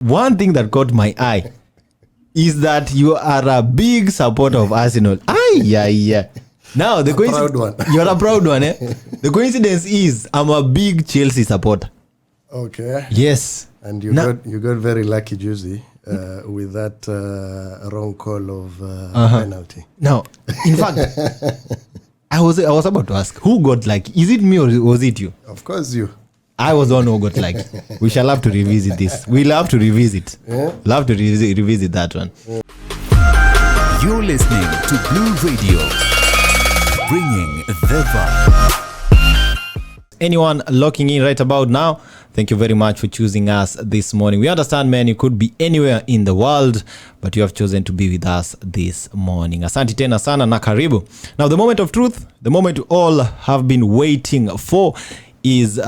one thing that caught my eye is that you are a big supporter of Arsenal. Yeah. Now the proud one. You're a proud one, eh? The coincidence is I'm a big Chelsea supporter. Okay. Yes. And you got very lucky, Juicy, with that wrong call of penalty. Now, in fact, I was about to ask, who got lucky? Is it me or was it you? Of course, you. I was the one who got lucky. We shall have to revisit this. We'll have to revisit. Yeah. We'll have to revisit that one. Yeah. You're listening to Blue Radio, bringing the vibe. Anyone locking in right about now, thank you very much for choosing us this morning. We understand, man, you could be anywhere in the world, but you have chosen to be with us this morning. Asante tena sana na karibu. Now, the moment of truth, the moment you all have been waiting for, is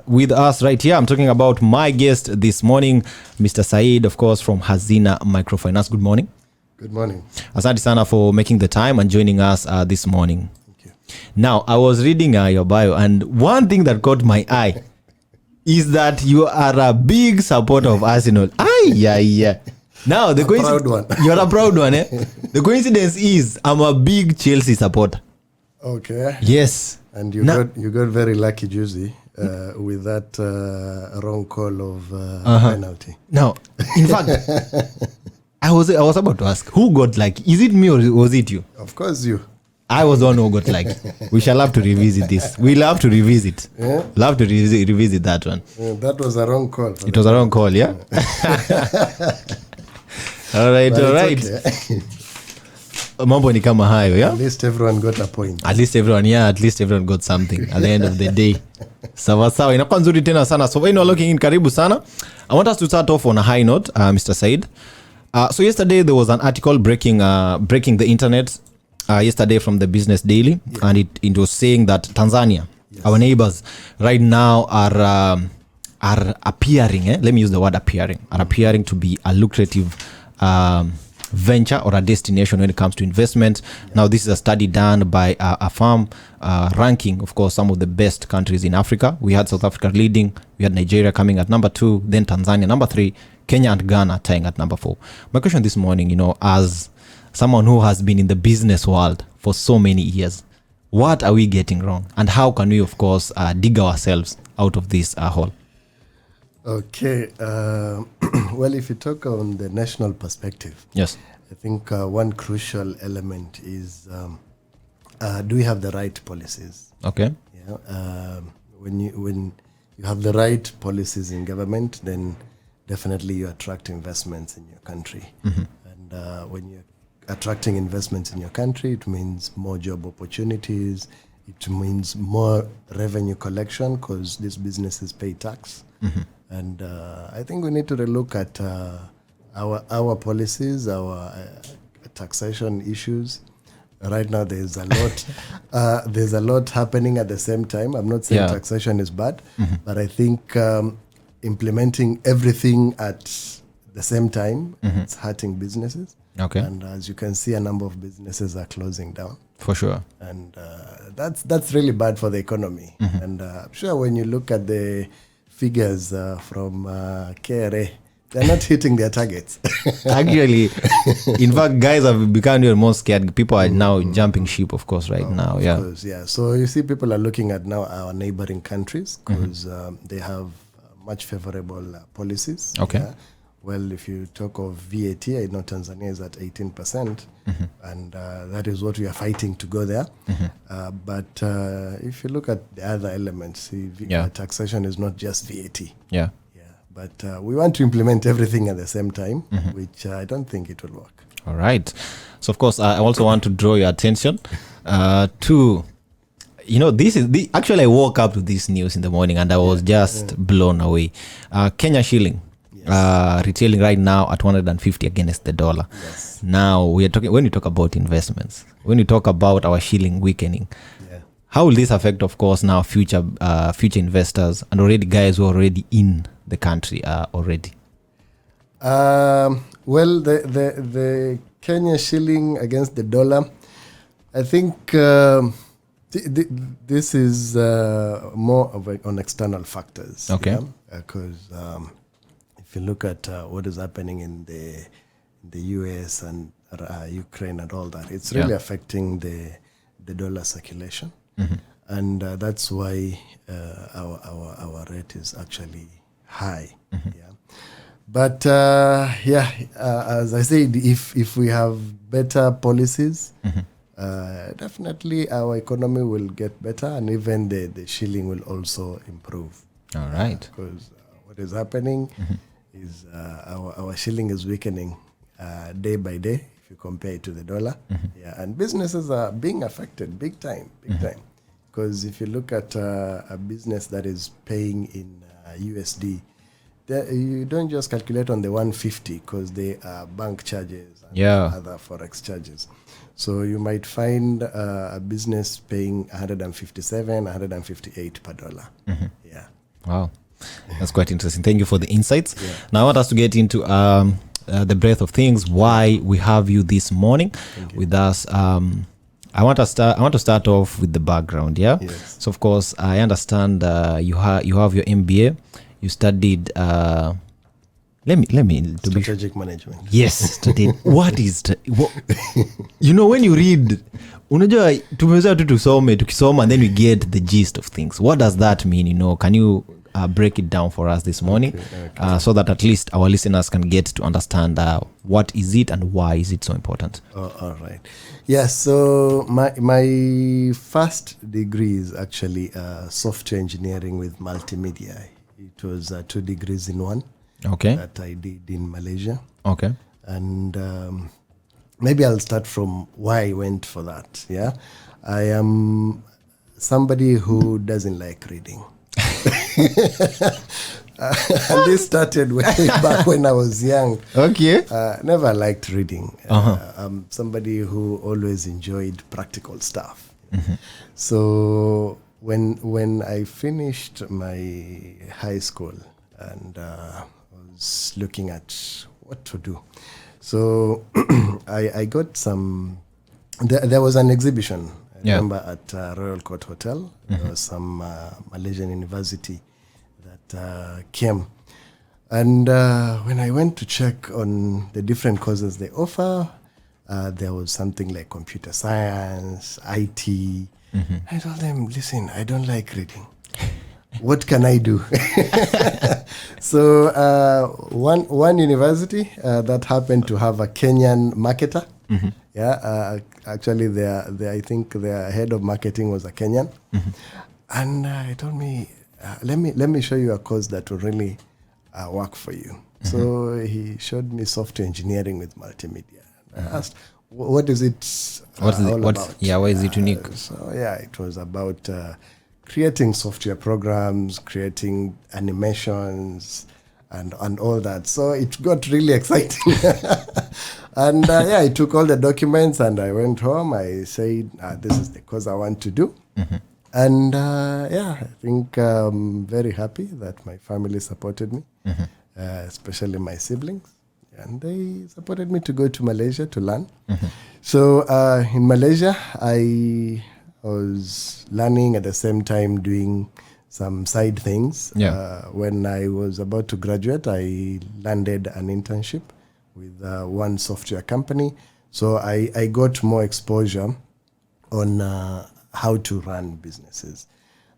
with us right here. I'm talking about my guest this morning, Mr. Said, of course, from Hazina Microfinance. Good morning. Good morning. Asante sana for making the time and joining us this morning. Thank you. Now, I was reading your bio, and one thing that caught my eye is that you are a big supporter of Arsenal. Yeah. Now, the proud one. You're a proud one, eh? The coincidence is I'm a big Chelsea supporter. Okay. Yes. And you got very lucky, Juicy, with that wrong call of penalty. Now, in fact, I was about to ask, who got lucky? Is it me or was it you? Of course, you. I was the one who got lucky. We shall have to revisit this. We'll have to revisit. Yeah? We'll have to revisit that one. Yeah, that was a wrong call. It was a wrong call, yeah? All right. Okay. Mambo ni kama hayo, yeah? At least everyone got a point. At least everyone got something at the end of the day. Sawa. Inakuwa nzuri tena sana. So when you're looking in, karibu sana. I want us to start off on a high note, Mr. Said. So yesterday there was an article breaking the internet yesterday from the Business Daily, and it was saying that Tanzania, our neighbors, right now are appearing. Let me use the word appearing. Are appearing to be a lucrative venture or a destination when it comes to investment. Now, this is a study done by a firm ranking, of course, some of the best countries in Africa. We had South Africa leading. We had Nigeria coming at number 2, then Tanzania number 3, Kenya and Ghana tying at number 4. My question this morning, as someone who has been in the business world for so many years, what are we getting wrong? And how can we, of course, dig ourselves out of this hole? Okay. Well, if you talk on the national perspective, yes, I think one crucial element is do we have the right policies? Okay. Yeah. When you have the right policies in government, then definitely you attract investments in your country. Mm-hmm. And when you're attracting investments in your country, it means more job opportunities. It means more revenue collection because these businesses pay tax. Mm-hmm. And I think we need to relook at our policies, our taxation issues. Right now, there's a lot happening at the same time. I'm not saying taxation is bad, but I think implementing everything at the same time, it's hurting businesses. Okay. And as you can see, a number of businesses are closing down. For sure. And that's really bad for the economy. And I'm sure when you look at the figures from KRA, they're not hitting their targets. Actually, in fact, guys have become even more scared. People are now jumping ship, of course, now. Of course, yeah. So you see people are looking at now our neighboring countries because they have much favorable policies. Okay. Yeah. Well, if you talk of VAT, I know Tanzania is at 18%, and that is what we are fighting to go there. But if you look at the other elements, taxation is not just VAT. Yeah. But we want to implement everything at the same time, which I don't think it will work. All right. So, of course, I also want to draw your attention to, this is actually I woke up to this news in the morning and I was just blown away. Kenya shilling. Retailing right now at 150 against the dollar. Yes. Now we are talking, when you talk about investments, when you talk about our shilling weakening, how will this affect, of course, now future investors and already guys who are already in the country already? Well, the Kenya shilling against the dollar, I think this is more of on external factors. Okay. Because if if you look at what is happening in the US and Ukraine and all that, it's really affecting the dollar circulation, and that's why our rate is actually high. Yeah, but as I said, if we have better policies, definitely our economy will get better, and even the shilling will also improve. All right. Because what is happening is our shilling is weakening day by day if you compare it to the dollar. Yeah, and businesses are being affected big time. Because if you look at a business that is paying in USD, you don't just calculate on the 150 because they are bank charges and other forex charges. So you might find a business paying 157, 158 per dollar. Yeah. Wow. That's quite interesting. Thank you for the insights. Now I want us to get into the breadth of things, why we have you this morning with us. I want to start off with the background. Yes. So of course I understand you have your MBA. You studied Strategic management. Yes, studied. What is when you read, unajua tumeweza tu tukisoma and then we get the gist of things. What does that mean? Can you break it down for us this morning, so that at least our listeners can get to understand what is it and why is it so important? All right. Yes. So my first degree is actually software engineering with multimedia. It was 2 degrees in one. Okay. That I did in Malaysia. Okay. And maybe I'll start from why I went for that. Yeah. I am somebody who doesn't like reading. And this started way back when I was young. Okay. Never liked reading. I'm somebody who always enjoyed practical stuff. So when I finished my high school and was looking at what to do, so I got some. There was an exhibition. I remember at Royal Court Hotel. There was some Malaysian university that came. And when I went to check on the different courses they offer, there was something like computer science, IT. I told them, listen, I don't like reading. What can I do? So one university that happened to have a Kenyan marketer. Actually, I think their head of marketing was a Kenyan, and he told me, "Let me show you a course that will really work for you." So he showed me software engineering with multimedia. I asked, "What is it all about?" Why is it unique? It was about creating software programs, creating animations, and all that. So it got really exciting. And I took all the documents and I went home. I said, this is the course I want to do. And I think I'm very happy that my family supported me, especially my siblings. And they supported me to go to Malaysia to learn. So in Malaysia, I was learning at the same time doing some side things. When I was about to graduate, I landed an internship with one software company. So I got more exposure on how to run businesses.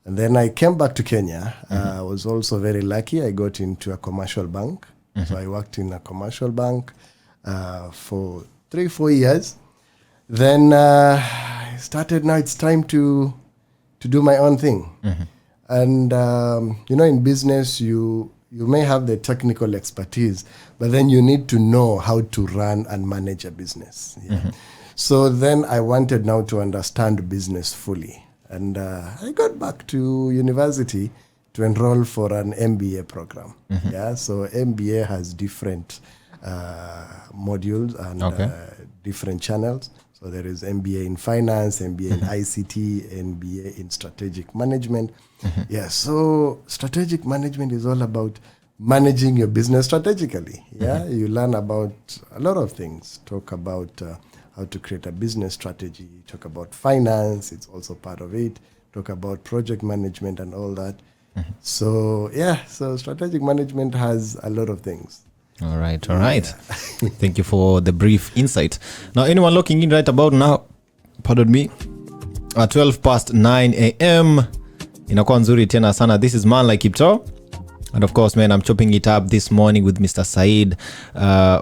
And then I came back to Kenya. I was also very lucky. I got into a commercial bank. So I worked in a commercial bank for 3-4 years. Then I started, now it's time to do my own thing. And, in business, you may have the technical expertise, but then you need to know how to run and manage a business. So then I wanted now to understand business fully. And I got back to university to enroll for an MBA program. So MBA has different modules and different channels. So there is MBA in finance, MBA in ICT, MBA in strategic management. So strategic management is all about managing your business strategically. You learn about a lot of things. Talk about how to create a business strategy. Talk about finance, it's also part of it. Talk about project management and all that. So so strategic management has a lot of things. All right. Thank you for the brief insight. Now, anyone looking in right about now, pardon me, at 12 past 9 a.m. inakuwa nzuri tena sana. This is Man Like Kipto. And of course, man, I'm chopping it up this morning with Mr. Said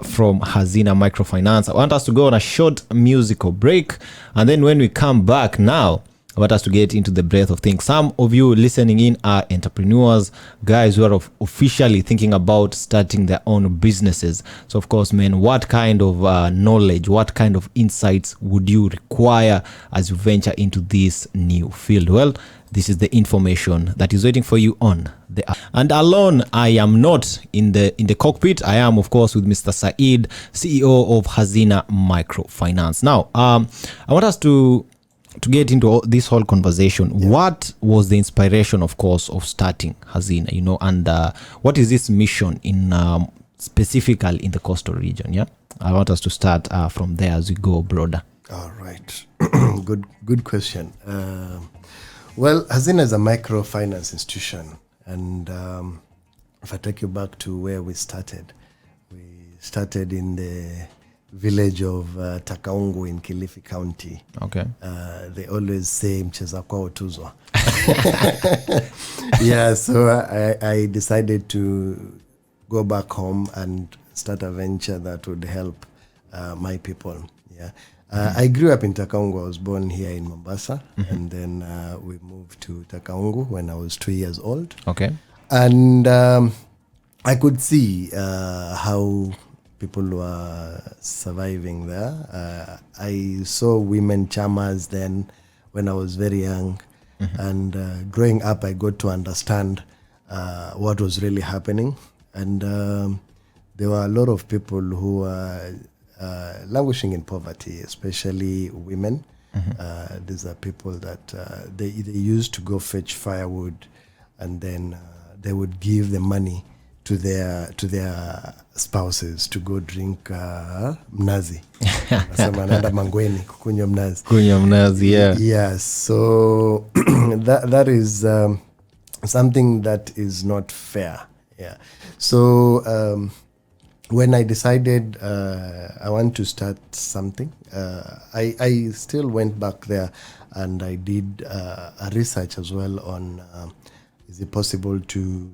from Hazina Microfinance. I want us to go on a short musical break. And then when we come back now, I want us to get into the breadth of things. Some of you listening in are entrepreneurs, guys who are officially thinking about starting their own businesses. So, of course, man, what kind of knowledge, what kind of insights would you require as you venture into this new field? Well, this is the information that is waiting for you on the app. And alone, I am not in the cockpit. I am, of course, with Mr. Said, CEO of Hazina Microfinance. Now, I want us to get into this whole conversation. What was the inspiration, of course, of starting Hazina, and what is this mission in specifically in the coastal region? I want us to start from there as we go broader. All right. Good question. Well, Hazina is a microfinance institution, and if I take you back to where we started in the village of Takaungu in Kilifi County. Okay. They always say mcheza kwao tuzwa. So I decided to go back home and start a venture that would help my people. I grew up in Takaungu. I was born here in Mombasa, and then we moved to Takaungu when I was 2 years old. Okay. And I could see how people were surviving there. I saw women chamas then when I was very young. And growing up, I got to understand what was really happening. And there were a lot of people who were languishing in poverty, especially women. These are people that they used to go fetch firewood, and then they would give the money to their spouses to go drink mnazi. Nasema naenda Mangweni kukunywa mnazi. Kunywa mnazi, yeah. Yes, so that is something that is not fair. Yeah. So when I decided I want to start something, I still went back there and I did a research as well on is it possible to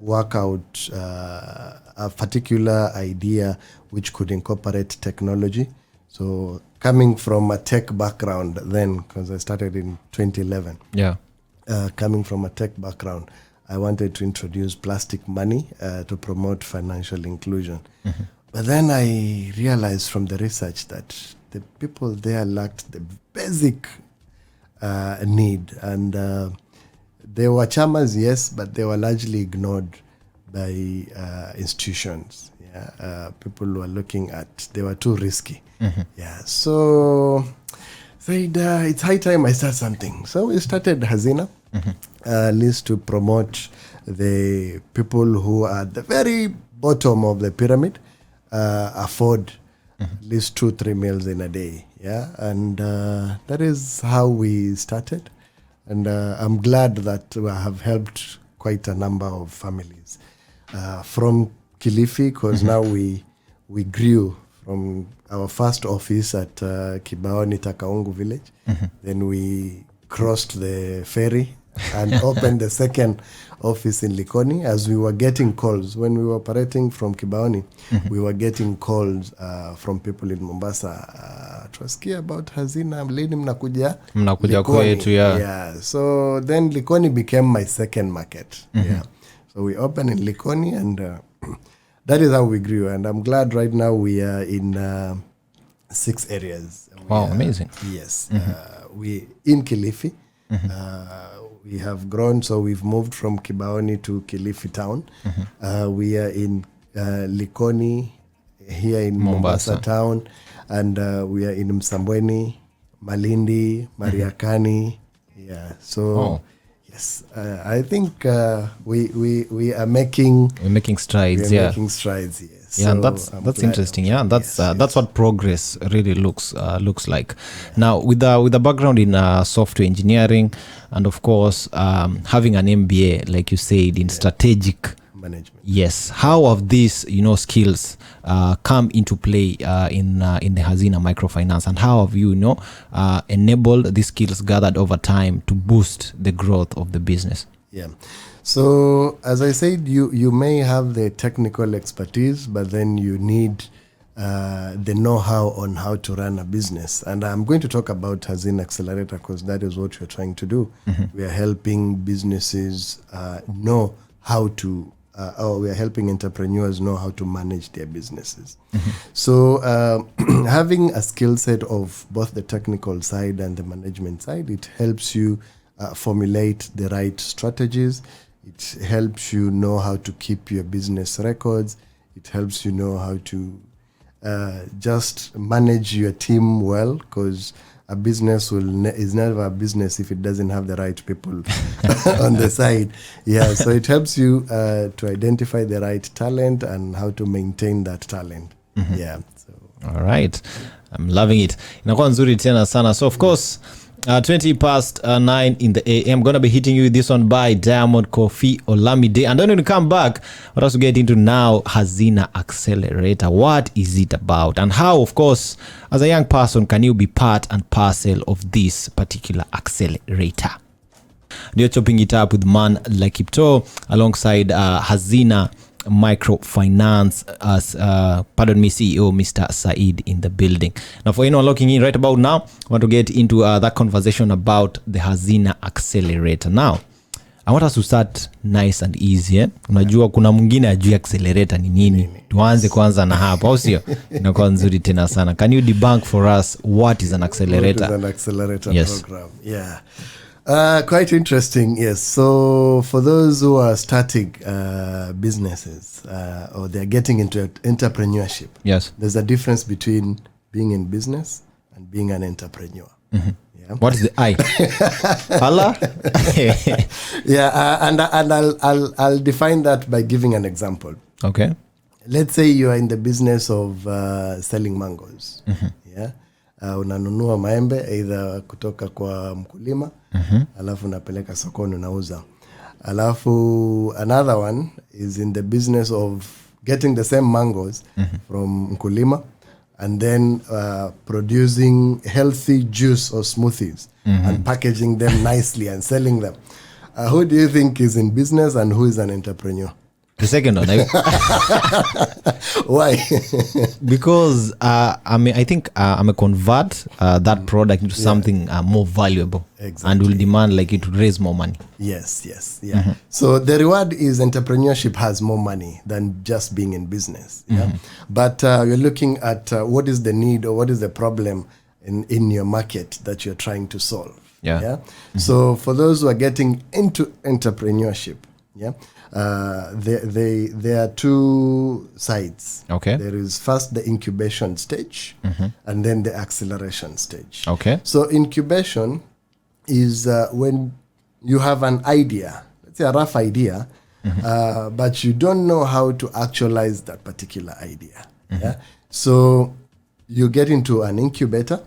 work out a particular idea which could incorporate technology. So coming from a tech background then, because I started in 2011. Yeah. Coming from a tech background, I wanted to introduce plastic money to promote financial inclusion. But then I realized from the research that the people there lacked the basic need. And there were chamas, yes, but they were largely ignored by institutions. People were looking at, they were too risky. So said, it's high time I start something. So we started Hazina, at least to promote the people who are at the very bottom of the pyramid, afford at least 2-3 meals in a day. And that is how we started. And I'm glad that we have helped quite a number of families from Kilifi, because now we grew from our first office at Kibaoni, Takaungu village. Then we crossed the ferry and opened the second office in Likoni. As we were getting calls, when we were operating from Kibaoni, we were getting calls from people in Mombasa. Tuwasikia about Hazina, lini mnakuja kwetu, So then Likoni became my second market. So we opened in Likoni, and that is how we grew. And I'm glad right now we are in 6 areas. Wow, amazing. Yes. We in Kilifi. We have grown, so we've moved from Kibaoni to Kilifi town. We are in Likoni, here in Mombasa town, and we are in Msambweni, Malindi, Mariakani. So Yes, I think we are making We're making strides. we are Yeah. making strides. Yes. Yeah, and So that's I'm that's glad. interesting. Yeah, that's Yes, that's what progress really looks like. Now, with the background in software engineering, and of course having an MBA, like you said, in strategic. management. Yes. How have these skills come into play in the Hazina Microfinance, and how have you enabled these skills gathered over time to boost the growth of the business? Yeah. So as I said, you may have the technical expertise, but then you need the know-how on how to run a business. And I'm going to talk about Hazina Accelerator because that is what we're trying to do. We are helping businesses know how to, or we are helping entrepreneurs know how to manage their businesses. So having a skill set of both the technical side and the management side, it helps you formulate the right strategies. It helps you know how to keep your business records. It helps you know how to just manage your team well, because a business is never a business if it doesn't have the right people on the side. Yeah, so it helps you to identify the right talent and how to maintain that talent. Yeah. So. All right, I'm loving it. Inakuwa nzuri tena sana. So of course 20 past 9 in the AM. Gonna be hitting you with this one by Diamond Coffee Olamide. And then when we come back, what else to get into now? Hazina Accelerator. What is it about? And how, of course, as a young person, can you be part and parcel of this particular accelerator? You're chopping it up with man like Kipto alongside Hazina Microfinance as CEO Mr. Said in the building. Now for anyone looking in right about now, I want to get into that conversation about the Hazina Accelerator. Now I want us to start nice and easy. Unajua kuna mwingine ajui accelerator ni nini. Tuanze kwanza na hapo, au sio? Inakuwa nzuri tena sana. Can you debunk for us what is an accelerator? What is an accelerator program? Yeah. Quite interesting, yes. So for those who are starting businesses or they're getting into entrepreneurship, Yes. there's a difference between being in business and being an entrepreneur. Yeah. What is the I? Allah? Yeah, and I'll define that by giving an example. Okay. Let's say you are in the business of selling mangoes. Yeah. Unanunua maembe either kutoka kwa mkulima, alafu unapeleka sokoni unauza. Alafu another one is in the business of getting the same mangoes from mkulima and then producing healthy juice or smoothies and packaging them nicely and selling them. Who do you think is in business and who is an entrepreneur? The second one. Why? Because I think I'm a convert that product into something more valuable. Exactly. And will demand like it to raise more money. Yes, yeah. So the reward is entrepreneurship has more money than just being in business. Yeah? But you're looking at what is the need or what is the problem in your market that you're trying to solve. Yeah. So for those who are getting into entrepreneurship, yeah, there are two sides. Okay. There is first the incubation stage and then the acceleration stage. Okay. So incubation is when you have an idea, let's say a rough idea, but you don't know how to actualize that particular idea. Yeah? So you get into an incubator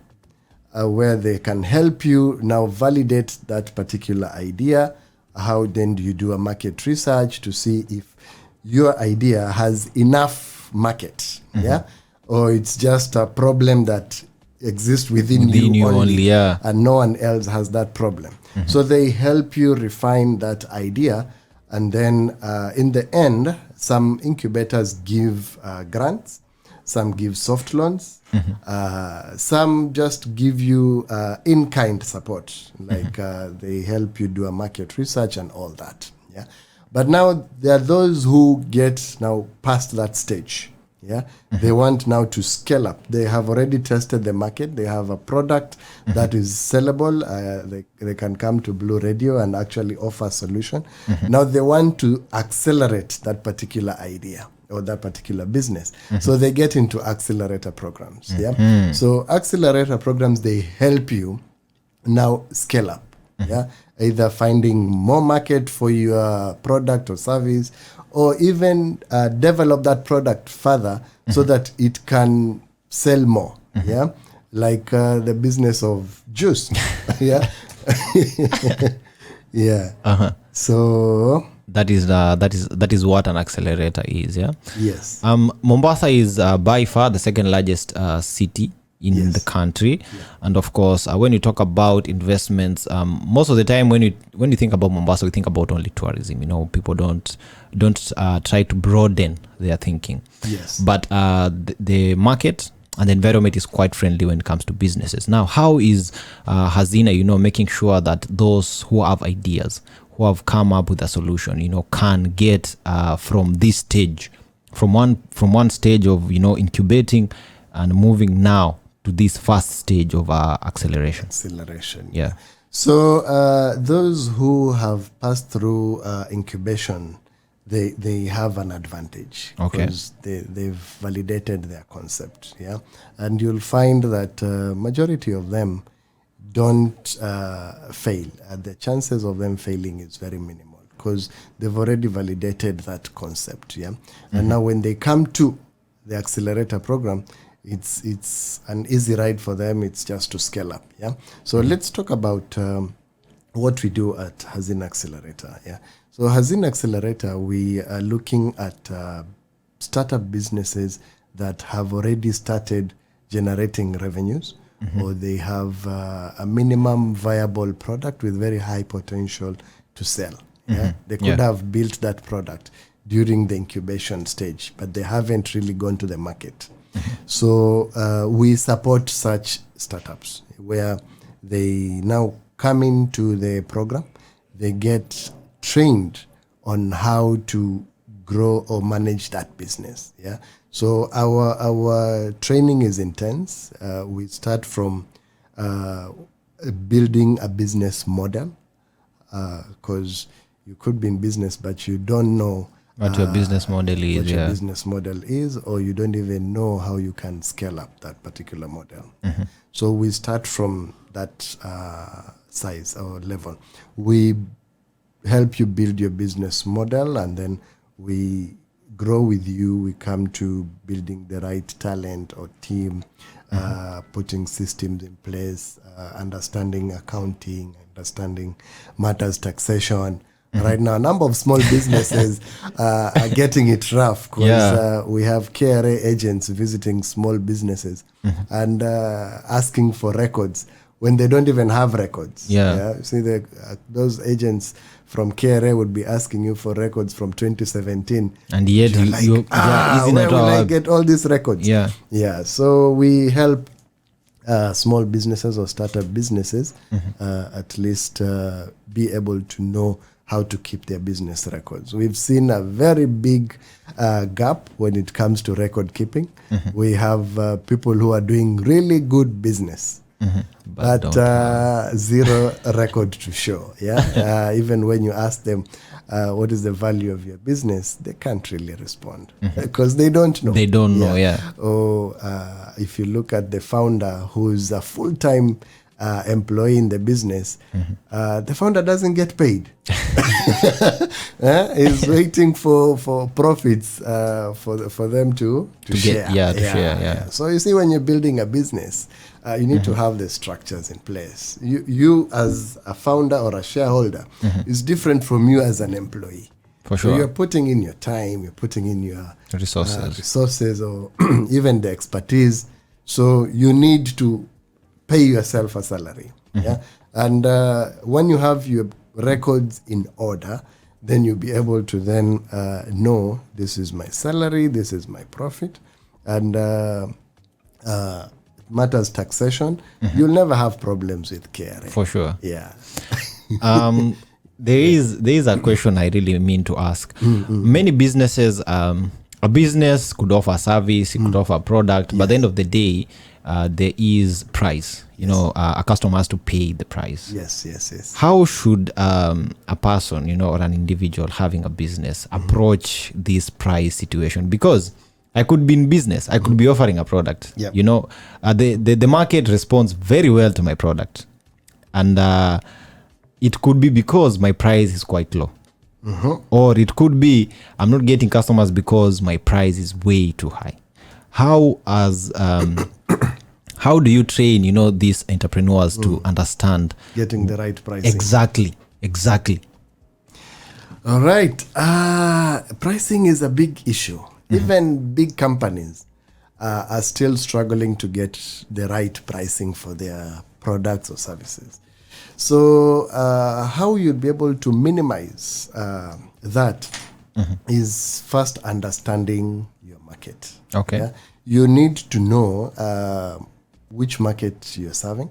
where they can help you now validate that particular idea. How then do you do a market research to see if your idea has enough market, yeah, or it's just a problem that exists within you only, yeah, and no one else has that problem. So they help you refine that idea, and then in the end, some incubators give grants, some give soft loans, some just give you in-kind support, like they help you do a market research and all that. Yeah, but now there are those who get now past that stage. Yeah, they want now to scale up. They have already tested the market. They have a product that is sellable. They can come to Blue Radio and actually offer a solution. Now they want to accelerate that particular idea or that particular business. So they get into accelerator programs. Yeah. So accelerator programs, they help you now scale up. Yeah, either finding more market for your product or service, or even develop that product further so that it can sell more. Yeah, like the business of juice. Yeah, yeah. So That is what an accelerator is. Yeah. yes, Mombasa is by far the second largest city in Yes. the country, and of course, when you talk about investments, most of the time when you think about Mombasa, we think about only tourism. People don't try to broaden their thinking. Yes. But the market and the environment is quite friendly when it comes to businesses. Now, how is Hazina, making sure that those who have ideas, who have come up with a solution, can get from this stage, from one stage of incubating and moving now to this first stage of acceleration? Yeah. So those who have passed through incubation, they have an advantage, Okay. because they've validated their concept. Yeah, and you'll find that majority of them don't fail. The chances of them failing is very minimal, because they've already validated that concept. Yeah, and now when they come to the accelerator program, it's an easy ride for them. It's just to scale up. Yeah. So let's talk about what we do at Hazina Accelerator. Yeah. So Hazina Accelerator, we are looking at startup businesses that have already started generating revenues, or they have a minimum viable product with very high potential to sell. Yeah. They could have built that product during the incubation stage, but they haven't really gone to the market. So we support such startups where they now come into the program, they get trained on how to grow or manage that business. Yeah. So our training is intense. We start from building a business model, because you could be in business but you don't know What your business model is. what your Yeah. business model is, or you don't even know how you can scale up that particular model. So we start from that size or level. We help you build your business model, and then we grow with you. We come to building the right talent or team, putting systems in place, understanding accounting, understanding matters taxation. Right now, a number of small businesses are getting it rough, because we have KRA agents visiting small businesses and asking for records when they don't even have records. Yeah. See, those agents from KRA would be asking you for records from 2017. And yet You're you, like, you where will I get all these records? Yeah. Yeah. So we help small businesses or startup businesses at least be able to know how to keep their business records. We've seen a very big gap when it comes to record keeping. We have people who are doing really good business, but zero record to show. Yeah, even when you ask them what is the value of your business, they can't really respond because they don't know. They don't know. Yeah. Or if you look at the founder who's a full-time employee in the business, the founder doesn't get paid. He's waiting for profits for them to share. Share. So you see, when you're building a business, you need to have the structures in place. You as a founder or a shareholder is different from you as an employee. For sure. So you're putting in your time, you're putting in your resources. or even the expertise. So you need to pay yourself a salary. Yeah. And when you have your records in order, then you'll be able to then know, this is my salary, this is my profit. And matters taxation, you'll never have problems with KRA. For sure. Yeah. There is a question I really mean to ask. Many businesses, a business could offer a service, it could offer a product, but at the end of the day, there is price. You know, a customer has to pay the price. Yes. How should a person, or an individual having a business approach this price situation? Because I could be in business, I could be offering a product. Yep. The market responds very well to my product, and it could be because my price is quite low. Or it could be I'm not getting customers because my price is way too high. How do you train, these entrepreneurs to understand Getting the right pricing. Exactly. All right. Pricing is a big issue. Even big companies are still struggling to get the right pricing for their products or services. So how you'd be able to minimize that is first understanding your market. Okay. Yeah? You need to know which market you're serving.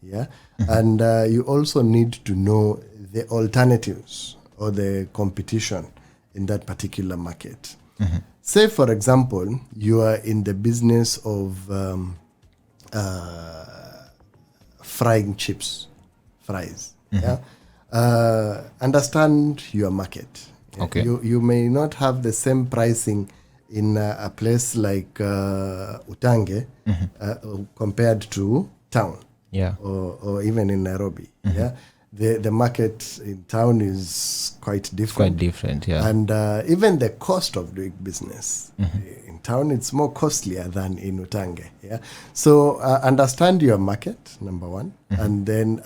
Yeah. And you also need to know the alternatives or the competition in that particular market. Say, for example, you are in the business of frying fries. Yeah. Understand your market. Okay. You may not have the same pricing in a place like Utange compared to town. Yeah. Or even in Nairobi. Yeah. The market in town is quite different. Quite different, yeah. And even the cost of doing business in town, it's more costlier than in Utange. Yeah. So understand your market, number one, and then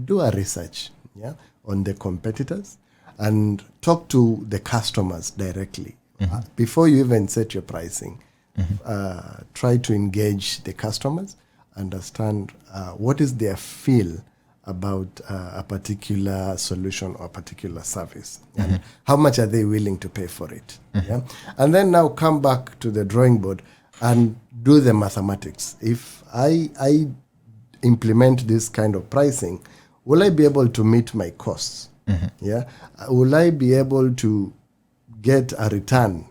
do a research, yeah, on the competitors and talk to the customers directly. Before you even set your pricing, try to engage the customers, understand what is their feel about a particular solution or a particular service, and how much are they willing to pay for it. Yeah? And then now come back to the drawing board and do the mathematics. If I implement this kind of pricing, will I be able to meet my costs? Yeah, will I be able to get a return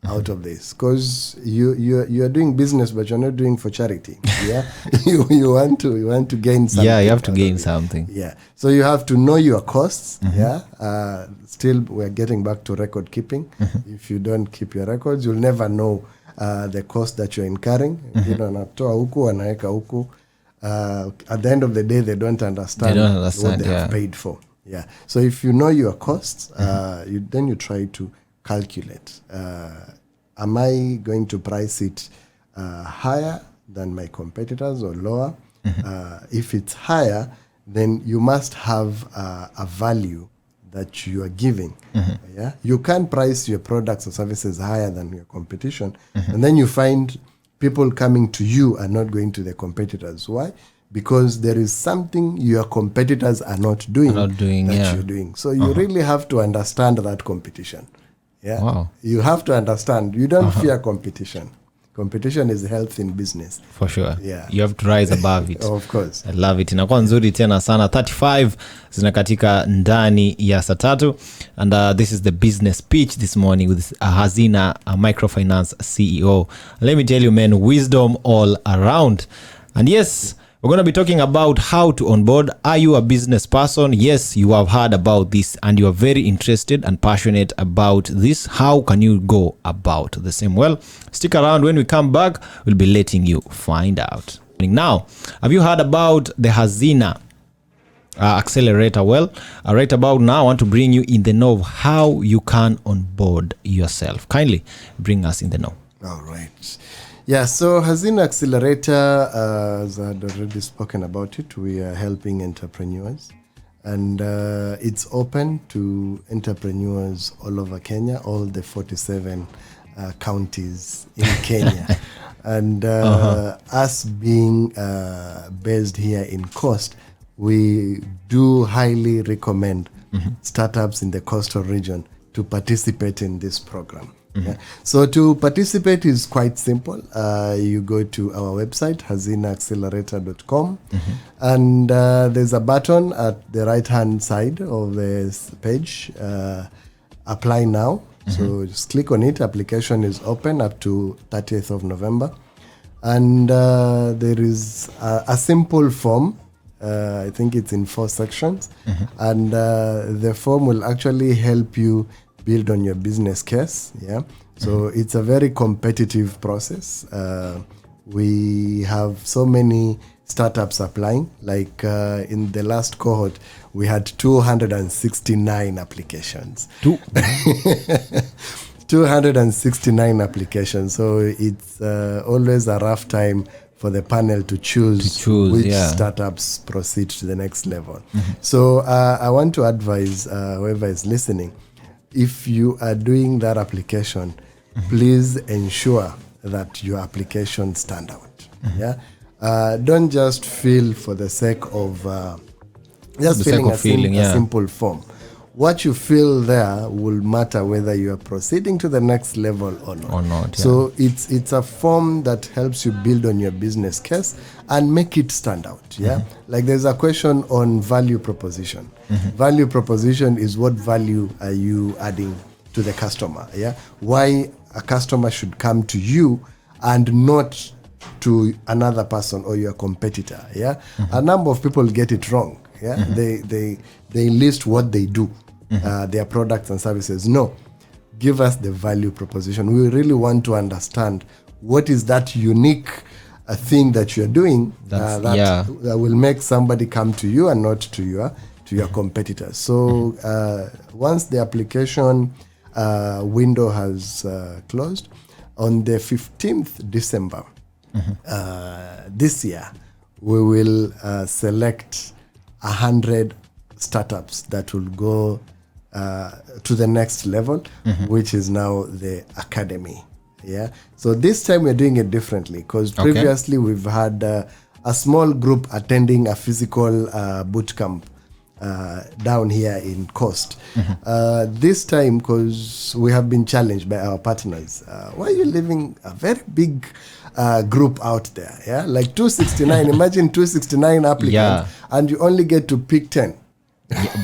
out of this? Because you're doing business, but you're not doing for charity. Yeah, you want to gain something. Yeah, you have to gain something. Yeah, so you have to know your costs. Yeah, still we're getting back to record keeping. If you don't keep your records, you'll never know the cost that you're incurring. Anatoa huku, anaeka huku. At the end of the day, they don't understand what they have paid for. Yeah, so if you know your costs, then you try to calculate. Am I going to price it higher than my competitors or lower? If it's higher, then you must have a value that you are giving. Yeah, you can't price your products or services higher than your competition, and then you find people coming to you are not going to the competitors. Why? Because there is something your competitors are not doing that you're doing. So you really have to understand that competition. Yeah. Wow. You have to understand. You don't fear competition. Competition is health in business. For sure. Yeah. You have to rise above it. Of course. I love it. Inakuwa nzuri tena sana. 35 zinakatika ndani ya saa tatu. And this is the business pitch this morning with Hazina Microfinance CEO. Let me tell you, man, wisdom all around. And yes, we're going to be talking about how to onboard. Are you a business person? Yes, you have heard about this and you are very interested and passionate about this. How can you go about the same? Well, stick around. When we come back, we'll be letting you find out. Now, have you heard about the Hazina Accelerator? Well, right about now, I want to bring you in the know of how you can onboard yourself. Kindly bring us in the know. All right. Yeah, so Hazina Accelerator, as I had already spoken about it, we are helping entrepreneurs. And it's open to entrepreneurs all over Kenya, all the 47 counties in Kenya. And us being based here in Coast, we do highly recommend startups in the coastal region to participate in this program. Yeah. So to participate is quite simple. You go to our website, hazinaaccelerator.com, and there's a button at the right-hand side of this page, Apply Now. So just click on it. Application is open up to 30th of November. And there is a simple form. I think it's in 4 sections. And the form will actually help you build on your business case. Yeah. So it's a very competitive process. We have so many startups applying. Like in the last cohort, we had 269 applications. 269 applications. So it's always a rough time for the panel to choose which startups proceed to the next level. So I want to advise whoever is listening, if you are doing that application, please ensure that your application stand out. Don't just fill for the sake of just filling a simple form. What you feel there will matter whether you are proceeding to the next level or not. So it's a form that helps you build on your business case and make it stand out. Like there's a question on value proposition. Value proposition is what value are you adding to the customer? Why a customer should come to you and not to another person or your competitor. A number of people get it wrong. They list what they do. Their products and services. No, give us the value proposition. We really want to understand what is that unique thing that you're doing that will make somebody come to you and not to your competitors. So once the application window has closed, on the 15th December this year, we will select 100 startups that will go to the next level, which is now the academy. So this time we're doing it differently because previously we've had a small group attending a physical boot camp down here in Coast. This time, because we have been challenged by our partners, why are you leaving a very big group out there? Like 269, imagine 269 applicants and you only get to pick 10.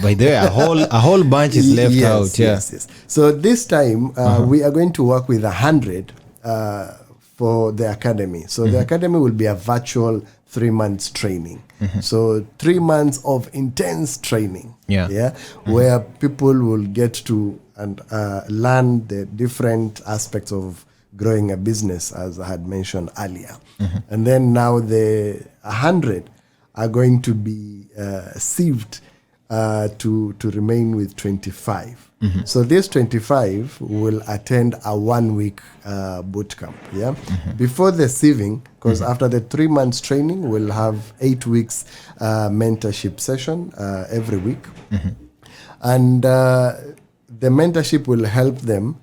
By the way, a whole bunch is left out. Yes. So this time we are going to work with 100 for the academy. So the academy will be a virtual 3 months training. So 3 months of intense training. Where people will get to and learn the different aspects of growing a business, as I had mentioned earlier. And then now the 100 are going to be sieved to remain with 25. So this 25 will attend a 1 week boot camp. Before the sieving, because after the 3 months training, we'll have 8 weeks mentorship session every week. And the mentorship will help them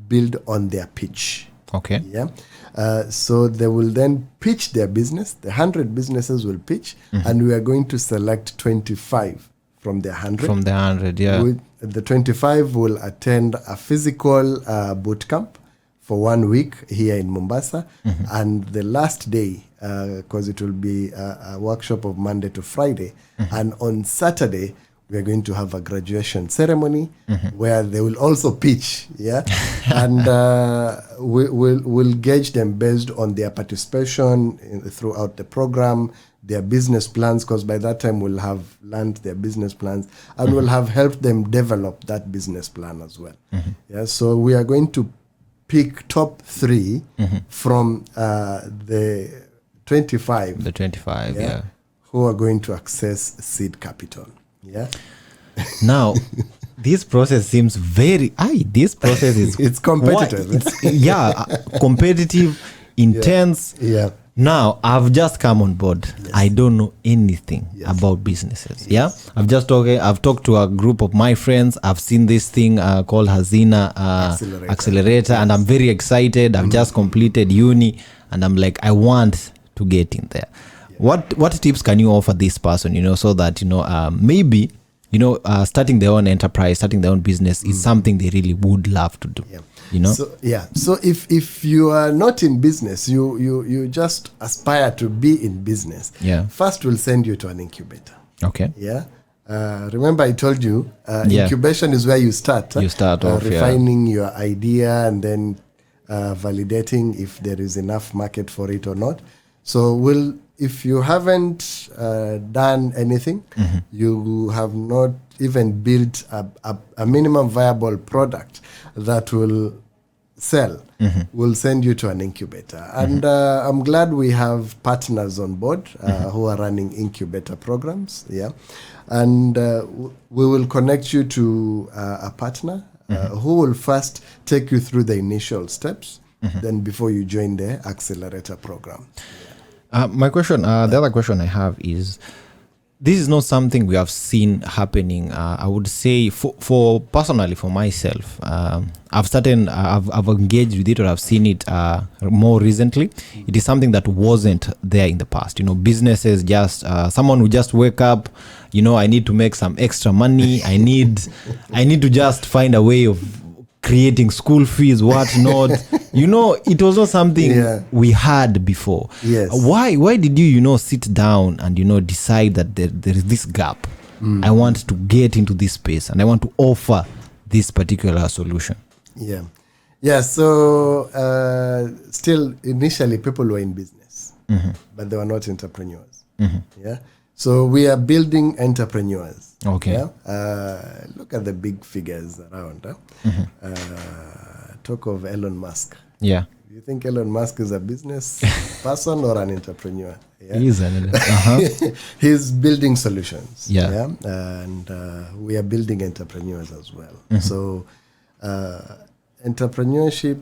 build on their pitch. So they will then pitch their business. The 100 businesses will pitch, and we are going to select 25 from the 100. From the 100, The 25 will attend a physical boot camp for 1 week here in Mombasa. And the last day, because it will be a workshop of Monday to Friday, and on Saturday, we are going to have a graduation ceremony where they will also pitch. And we'll gauge them based on their participation throughout the program, their business plans, because by that time we'll have learned their business plans and we'll have helped them develop that business plan as well. So we are going to pick top 3 from the 25. The 25, who are going to access seed capital. Now, this process seems this process is it's competitive. Competitive, intense. Now, I've just come on board. I don't know anything about businesses. I've talked to a group of my friends. I've seen this thing called Hazina Accelerator, and I'm very excited. I've just completed uni, and I'm like, I want to get in there. What tips can you offer this person, so that, maybe, starting their own enterprise, starting their own business is something they really would love to do, So if you are not in business, you just aspire to be in business. First, we'll send you to an incubator. Remember I told you, incubation is where you start. You start off, refining your idea and then validating if there is enough market for it or not. So if you haven't done anything, you have not even built a minimum viable product that will excel, we'll send you to an incubator. And I'm glad we have partners on board who are running incubator programs. Yeah. And we will connect you to a partner who will first take you through the initial steps, then before you join the accelerator program. My question, the other question I have is, this is not something we have seen happening. I would say for personally, for myself, I've engaged with it, or I've seen it more recently. It is something that wasn't there in the past. Businesses just, someone would just wake up, I need to make some extra money. I need to just find a way of creating school fees, whatnot. It was not something we had before. Yes. Why did you sit down and decide that there is this gap? I want to get into this space and I want to offer this particular solution. So still initially people were in business, but they were not entrepreneurs. So we are building entrepreneurs. Okay. Look at the big figures around. Talk of Elon Musk. Yeah. Do you think Elon Musk is a business person or an entrepreneur? Yeah? He is He's building solutions. Yeah. And we are building entrepreneurs as well. So entrepreneurship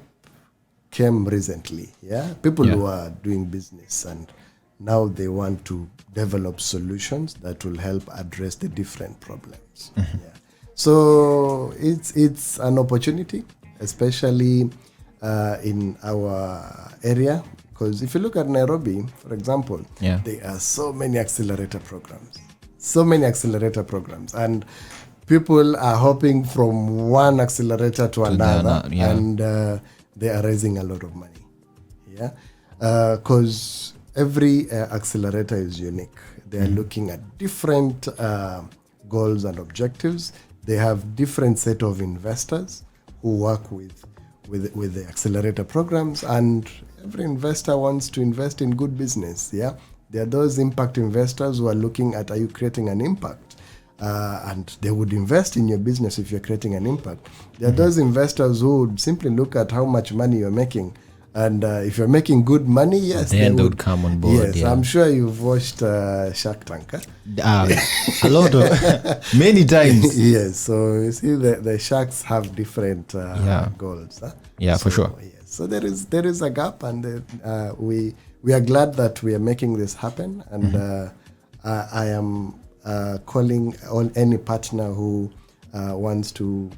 came recently. Yeah. People who are doing business and now they want to develop solutions that will help address the different problems. So it's an opportunity, especially in our area, because if you look at Nairobi, for example, there are so many accelerator programs, and people are hopping from one accelerator to another, and they are raising a lot of money. Because every accelerator is unique. They are looking at different goals and objectives. They have different set of investors who work with the accelerator programs, and every investor wants to invest in good business. There are those impact investors who are looking at, are you creating an impact? And they would invest in your business if you're creating an impact. There are those investors who would simply look at how much money you're making. And if you're making good money, yes, then they would come on board. Yes, I'm sure you've watched Shark Tank. A lot of many times. Yes, so you see the sharks have different goals. For sure. Yes. So there is a gap, and we are glad that we are making this happen. And I am calling on any partner who wants to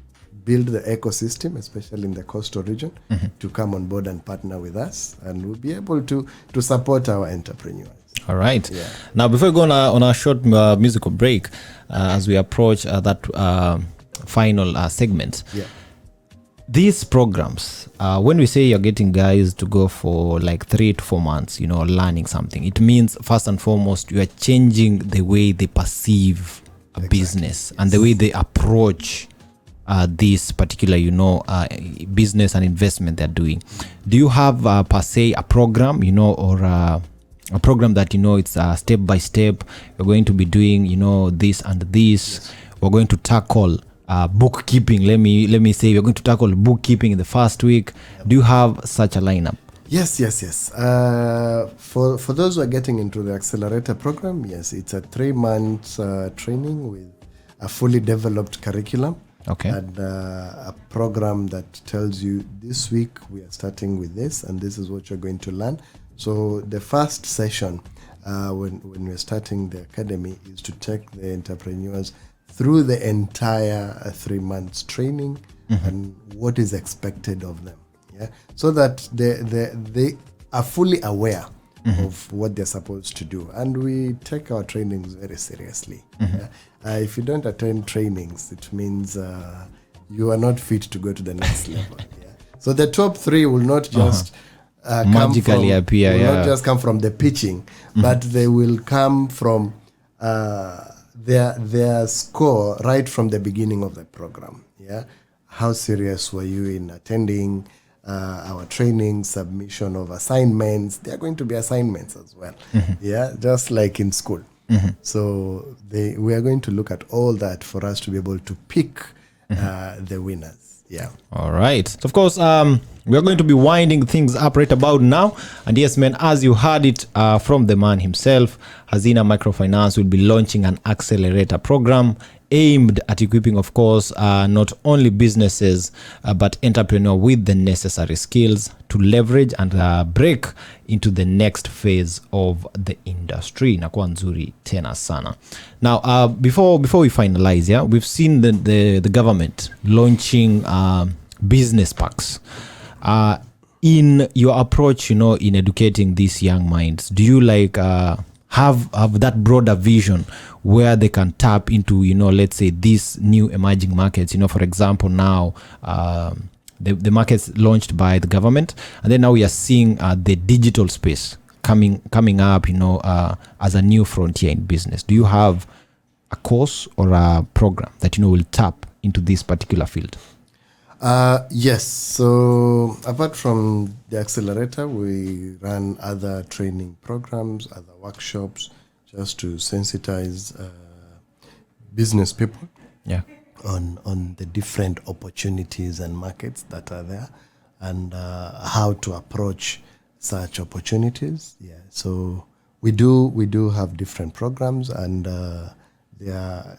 build the ecosystem, especially in the coastal region, to come on board and partner with us, and we'll be able to support our entrepreneurs. All right. Now, before we go on a short musical break, as we approach that final segment, these programs, when we say you're getting guys to go for like 3 to 4 months, learning something, it means first and foremost you are changing the way they perceive a business and the way they approach this particular, business and investment they're doing. Do you have per se a program, or a program that it's step by step? You're going to be doing, this and this. We're going to tackle bookkeeping. Let me say we're going to tackle bookkeeping in the first week. Do you have such a lineup? Yes. For those who are getting into the accelerator program, yes, it's a 3-month training with a fully developed curriculum. Okay. And a program that tells you this week we are starting with this and this is what you're going to learn. So the first session when we're starting the academy is to take the entrepreneurs through the entire 3 months training and what is expected of them. So that they are fully aware of what they're supposed to do. And we take our trainings very seriously. If you don't attend trainings, it means you are not fit to go to the next level. So the top 3 will not just magically appear. Will not just come from the pitching, but they will come from their score right from the beginning of the program. How serious were you in attending our training, submission of assignments? There are going to be assignments as well. Just like in school. So we are going to look at all that for us to be able to pick the winners. All right. So of course, We are going to be winding things up right about now. And yes, man, as you heard it from the man himself, Hazina Microfinance will be launching an accelerator program aimed at equipping, of course, not only businesses, but entrepreneurs with the necessary skills to leverage and break into the next phase of the industry. Inakuwa nzuri tena sana. Now, before we finalize, yeah, we've seen the government launching business packs. In your approach, in educating these young minds, do you have that broader vision where they can tap into, let's say these new emerging markets? For example, now the markets launched by the government, and then now we are seeing the digital space coming up, as a new frontier in business. Do you have a course or a program that will tap into this particular field? Yes. So apart from the accelerator, we run other training programs, other workshops, just to sensitize business people on the different opportunities and markets that are there, and how to approach such opportunities. Yeah. So we do have different programs, and they are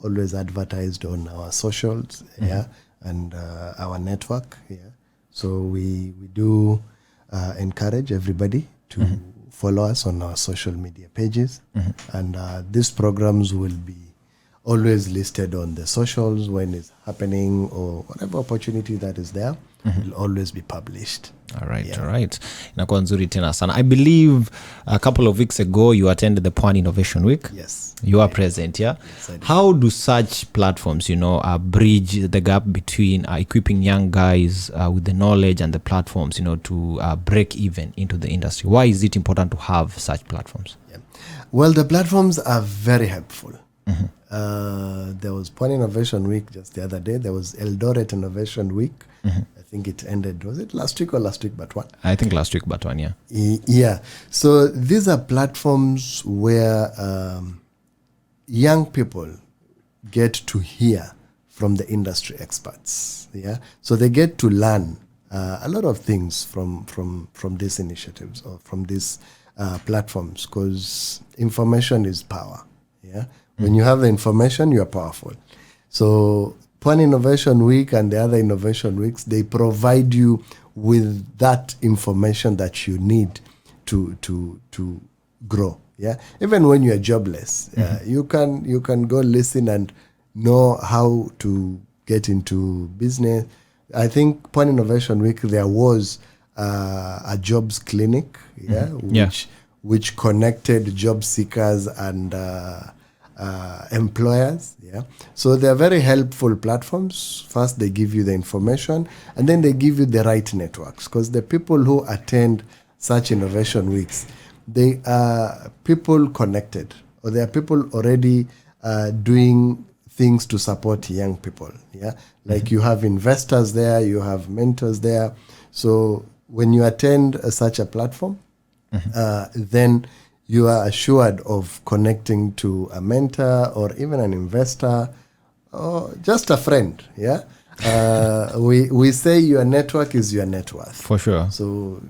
always advertised on our socials. Yeah. And our network. Yeah. So we do encourage everybody to follow us on our social media pages, and these programs will be always listed on the socials when it's happening, or whatever opportunity that is there will always be published. All right. Inakuwa nzuri tena sana. I believe a couple of weeks ago you attended the Pwani Innovation Week. Yes. You are present, yeah? Yes, how do such platforms, bridge the gap between equipping young guys with the knowledge and the platforms, to break even into the industry? Why is it important to have such platforms? Yeah. Well, the platforms are very helpful. There was Pwani Innovation Week just the other day. There was Eldoret Innovation Week. I think it ended, was it last week but one? I think last week but one, yeah. Yeah. So these are platforms where young people get to hear from the industry experts. Yeah. So they get to learn a lot of things from these initiatives, or from these platforms, because information is power. Yeah. When you have the information, you are powerful. So Pwani Innovation Week and the other innovation weeks, they provide you with that information that you need to grow. Yeah, even when you are jobless, you can go listen and know how to get into business. I think Pwani Innovation Week there was a jobs clinic, which connected job seekers and employers. Yeah, so they're very helpful platforms. First, they give you the information, and then they give you the right networks, because the people who attend such innovation weeks, they are people connected, or they are people already doing things to support young people. Yeah, like you have investors there, you have mentors there. So when you attend such a platform, then you are assured of connecting to a mentor, or even an investor, or just a friend. Yeah, we say your network is your net worth. For sure. So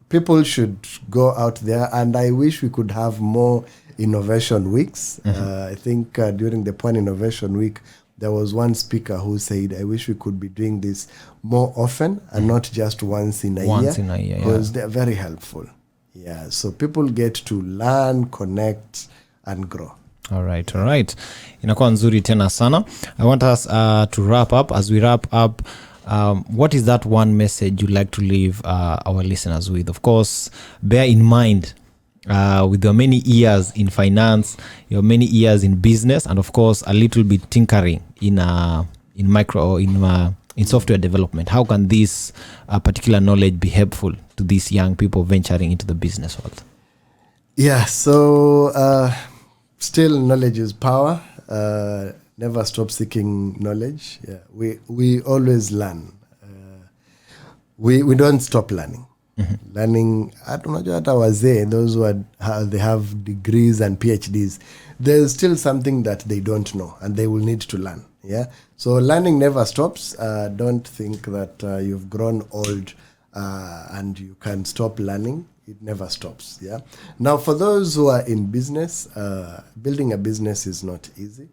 people should go out there, and I wish we could have more innovation weeks. I think during the Pwani Innovation Week, there was one speaker who said, I wish we could be doing this more often, and not just once in a year, because they're very helpful. Yeah, so people get to learn, connect, and grow. All right. Inakuwa nzuri tena sana. I want us to wrap up. As we wrap up, what is that one message you'd like to leave our listeners with? Of course, bear in mind, with your many years in finance, your many years in business, and of course, a little bit tinkering in micro, or in software development, how can this particular knowledge be helpful to these young people venturing into the business world? Yeah, so still knowledge is power. Never stop seeking knowledge. Yeah, we always learn. We don't stop learning. Learning, hata wazee, those who they have degrees and PhDs, there's still something that they don't know, and they will need to learn. Yeah. So learning never stops. Don't think that you've grown old and you can stop learning. It never stops. Yeah. Now, for those who are in business, building a business is not easy.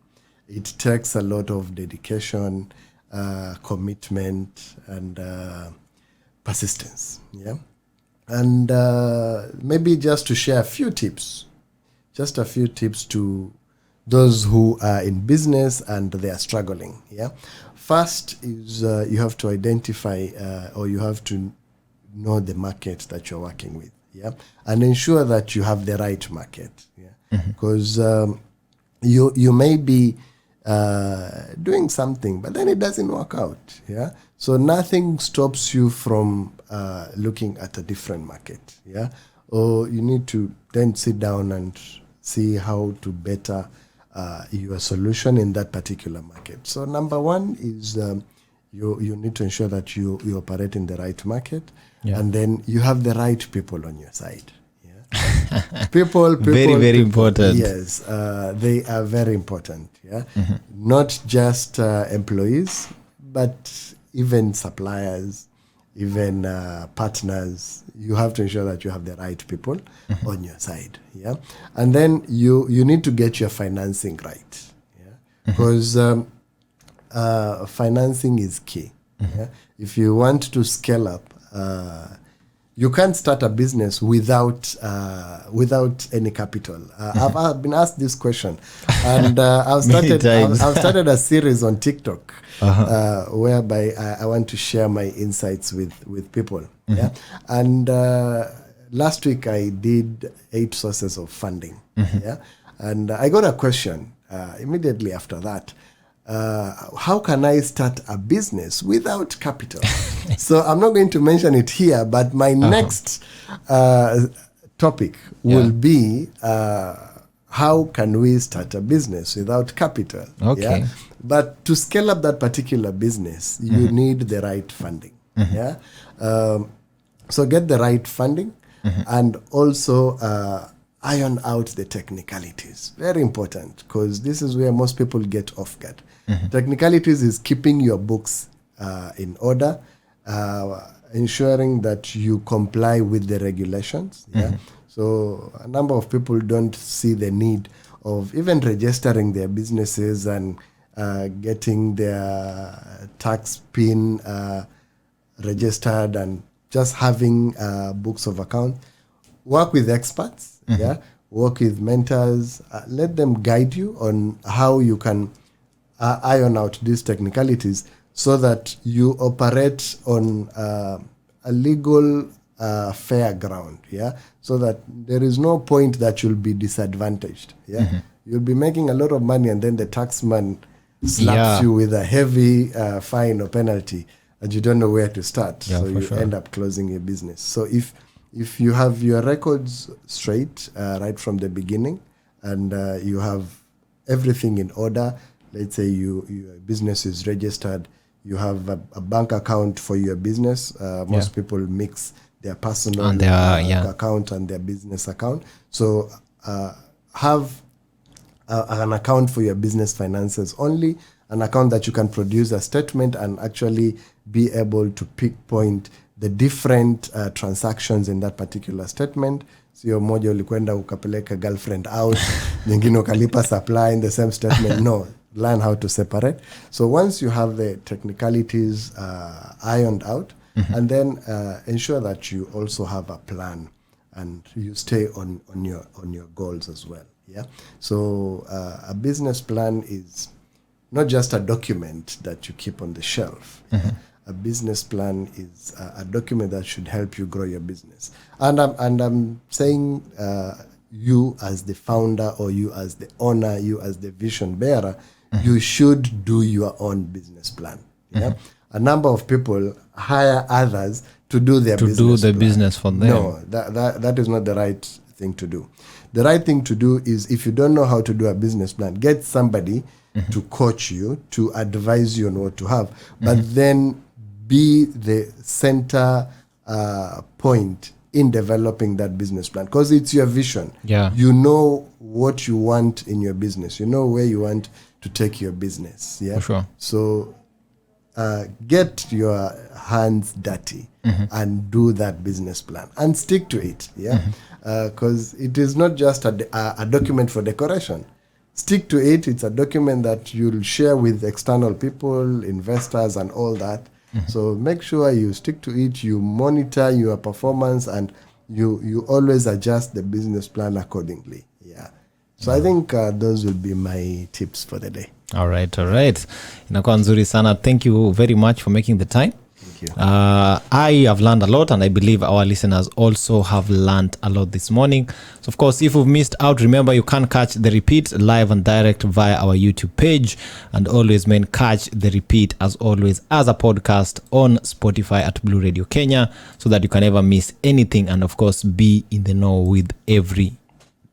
It takes a lot of dedication, commitment, and persistence. Yeah. And maybe just to share a few tips to those who are in business and they are struggling. Yeah. First is you have to identify or you have to know the market that you're working with. Yeah. And ensure that you have the right market. Yeah. Because you may be doing something, but then it doesn't work out. Yeah. So nothing stops you from looking at a different market. Yeah. Or you need to then sit down and see how to better your solution in that particular market. So number one is you need to ensure that you operate in the right market, and then you have the right people on your side. Yeah. people very people, important. Yes, they are very important. Yeah, not just employees, but even suppliers, even partners. You have to ensure that you have the right people on your side. Yeah, and then you need to get your financing right. Yeah, because financing is key. Yeah? If you want to scale up, you can't start a business without any capital. I've been asked this question, and I've started a series on TikTok whereby I want to share my insights with people. Yeah, and last week I did 8 sources of funding. Yeah, and I got a question immediately after that. How can I start a business without capital? So I'm not going to mention it here, but my next topic will be how can we start a business without capital? Okay. Yeah? But to scale up that particular business, you need the right funding. Yeah. So get the right funding and also iron out the technicalities. Very important, because this is where most people get off guard. Technicalities is keeping your books in order, ensuring that you comply with the regulations. Yeah. So a number of people don't see the need of even registering their businesses and getting their tax PIN registered and just having books of account. Work with experts. Yeah. Work with mentors. Let them guide you on how you can iron out these technicalities so that you operate on a legal fair ground. Yeah. So that there is no point that you'll be disadvantaged. Yeah. You'll be making a lot of money and then the taxman slaps you with a heavy fine or penalty and you don't know where to start. So you end up closing your business. So if you have your records straight right from the beginning and you have everything in order, let's say your business is registered, you have a bank account for your business. Most people mix their personal account and their business account. So have an account for your business finances only, an account that you can produce a statement and actually be able to pinpoint the different transactions in that particular statement. Sio moja ulikwenda ukapeleka girlfriend out, nyingine ukalipa supply in the same statement. No, learn how to separate. So once you have the technicalities ironed out, and then ensure that you also have a plan and you stay on your goals as well. Yeah. So a business plan is not just a document that you keep on the shelf. A business plan is a document that should help you grow your business. And I'm saying you as the founder or you as the owner, you as the vision bearer, you should do your own business plan. Yeah. A number of people hire others to do their business for them. No, that is not the right thing to do. The right thing to do is, if you don't know how to do a business plan, get somebody to coach you, to advise you on what to have, but then be the center point in developing that business plan, because it's your vision. Yeah. You know what you want in your business. You know where you want to take your business. Yeah. For sure. So get your hands dirty and do that business plan and stick to it. Yeah. Because it is not just a document for decoration. Stick to it. It's a document that you'll share with external people, investors, and all that. So make sure you stick to it. You monitor your performance, and you always adjust the business plan accordingly. Yeah. So I think those will be my tips for the day. All right. Inakuwa nzuri sana. Thank you very much for making the time. Thank you. I have learned a lot, and I believe our listeners also have learned a lot this morning. So, of course, if you've missed out, remember you can catch the repeat live and direct via our YouTube page, and always catch the repeat as always as a podcast on Spotify at Blue Radio Kenya, so that you can never miss anything, and of course be in the know with every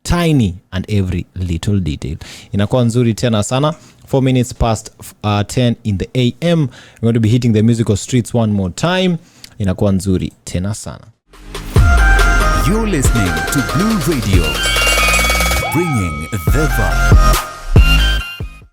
tiny and every little detail. Inakuwa nzuri tena sana. 4 minutes past 10 in the AM. We're going to be hitting the musical streets one more time. Inakuwa nzuri tena sana. You're listening to Blue Radio, bringing the vibe.